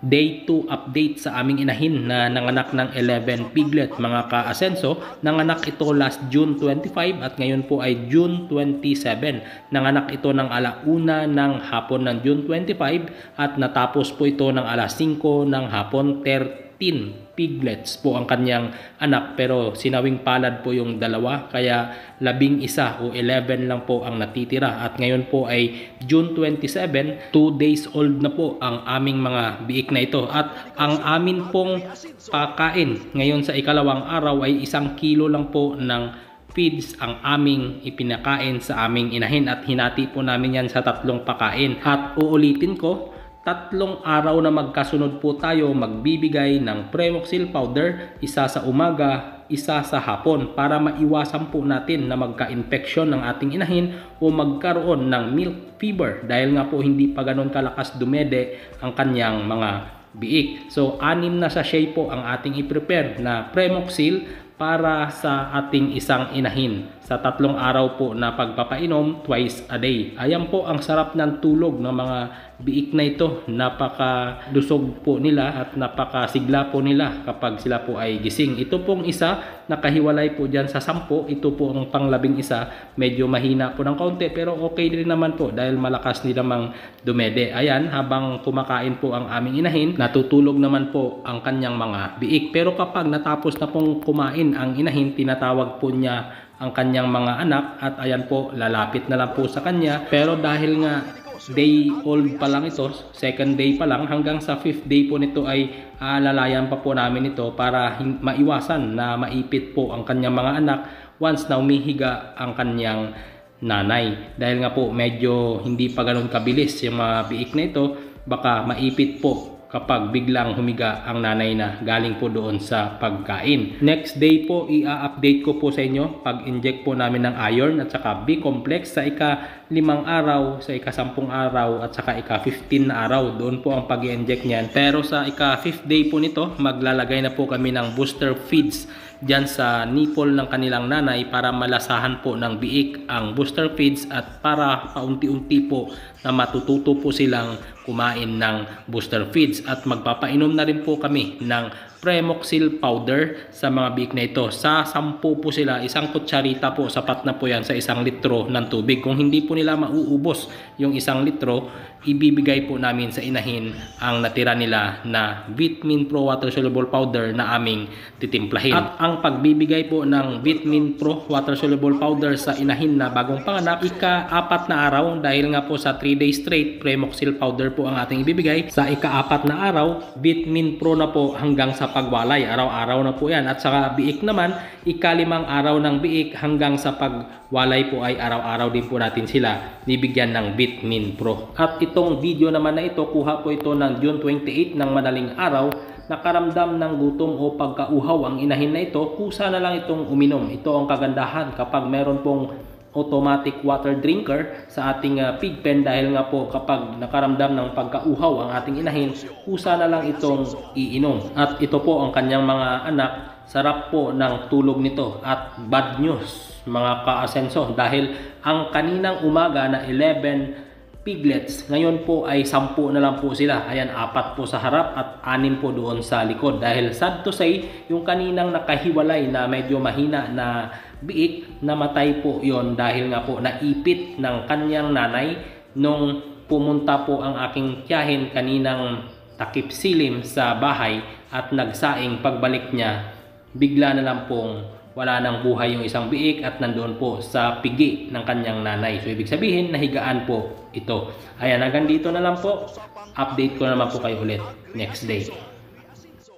Day 2 update sa aming inahin na nanganak ng 11 piglet mga ka-asenso. Nanganak ito last June 25 at ngayon po ay June 27. Nanganak ito ng alauna ng hapon ng June 25 at natapos po ito ng alas 5 ng hapon. 13 piglets po ang kanyang anak, pero sinawing palad po yung dalawa kaya 11 o 11 lang po ang natitira. At ngayon po ay June 27, 2 days old na po ang aming mga biik na ito. At ang amin pong pakain ngayon sa ikalawang araw ay 1 kilo lang po ng feeds ang aming ipinakain sa aming inahin at hinati po namin yan sa 3 pakain. At uulitin ko, 3 araw na magkasunod po tayo magbibigay ng Premoxil powder, isa sa umaga, isa sa hapon, para maiwasan po natin na magka-infection ng ating inahin o magkaroon ng milk fever dahil nga po hindi pa ganoon kalakas dumede ang kanyang mga biik. So 6 na sachet po ang ating i-prepare na Premoxil para sa ating isang inahin sa 3 araw po na pagpapainom twice a day. Ayan po ang sarap ng tulog ng mga biik na ito. Napakalusog po nila at napakasigla po nila kapag sila po ay gising. Ito pong isa nakahiwalay po dyan sa 10. Ito po ang pang-11. Medyo mahina po ng kaunti pero okay din naman po dahil malakas din namang dumede. Ayan, habang kumakain po ang aming inahin, natutulog naman po ang kanyang mga biik. Pero kapag natapos na pong kumain ang inahin, tinatawag po niya ang kanyang mga anak at ayan po, lalapit na lang po sa kanya. Pero dahil nga day old pa lang ito, 2nd day pa lang, hanggang sa 5th day po nito ay lalayan pa po namin ito para maiwasan na maipit po ang kanyang mga anak once na umihiga ang kanyang nanay. Dahil nga po medyo hindi pa ganun kabilis yung mga biik na ito, baka maipit po kapag biglang humiga ang nanay na galing po doon sa pagkain. Next day po, i-update ko po sa inyo pag-inject po namin ng iron at saka B-complex sa ika-5 araw, sa ika-10 araw at saka ika-15 na araw. Doon po ang pag-inject niyan. Pero sa ika-5th day po nito, maglalagay na po kami ng booster feeds dyan sa nipple ng kanilang nanay para malasahan po ng biik ang booster feeds at para paunti-unti po na matututo po silang kumain ng booster feeds. At magpapainom na rin po kami ng Premoxil powder sa mga biik na ito. Sa 10 po sila, 1 kutsarita po, sapat na po yan sa 1 litro ng tubig. Kung hindi po nila mauubos yung 1 litro, ibibigay po namin sa inahin ang natira nila na Vitamin Pro Water Soluble Powder na aming titimplahin. At ang pagbibigay po ng Vitamin Pro Water Soluble Powder sa inahin na bagong panganak, ika-4 na araw, dahil nga po sa 3 days straight, Premoxil powder po ang ating ibibigay. Sa ika-4 na araw, Vitamin Pro na po hanggang sa pagwalay. Araw-araw na po yan. At sa biik naman, ika-5 araw ng biik hanggang sa pagwalay po ay araw-araw din po natin sila bibigyan ng Vitamin Pro. At itong video naman na ito, kuha po ito ng June 28 ng madaling araw. Nakaramdam ng gutom o pagkauhaw ang inahin na ito, kusa na lang itong uminom. Ito ang kagandahan kapag meron pong automatic water drinker sa ating pig pen, dahil nga po kapag nakaramdam ng pagkauhaw ang ating inahin, kusa na lang itong iinom. At ito po ang kanyang mga anak, sarap po ng tulog nito. At bad news mga ka-asenso, dahil ang kaninang umaga na 11 piglets, ngayon po ay 10 na lang po sila. Ayan, 4 po sa harap at 6 po doon sa likod. Dahil sad to say, yung kaninang nakahiwalay na medyo mahina na biik, namatay po yon dahil nga po naipit ng kanyang nanay nung pumunta po ang aking tiyahin kaninang takip silim sa bahay at nagsaing. Pagbalik niya, bigla na lang pong wala nang buhay yung isang biik at nandoon po sa pigi ng kanyang nanay. So ibig sabihin, nahigaan po ito. Ayan, hanggang dito na lang po. Update ko naman po kayo ulit next day.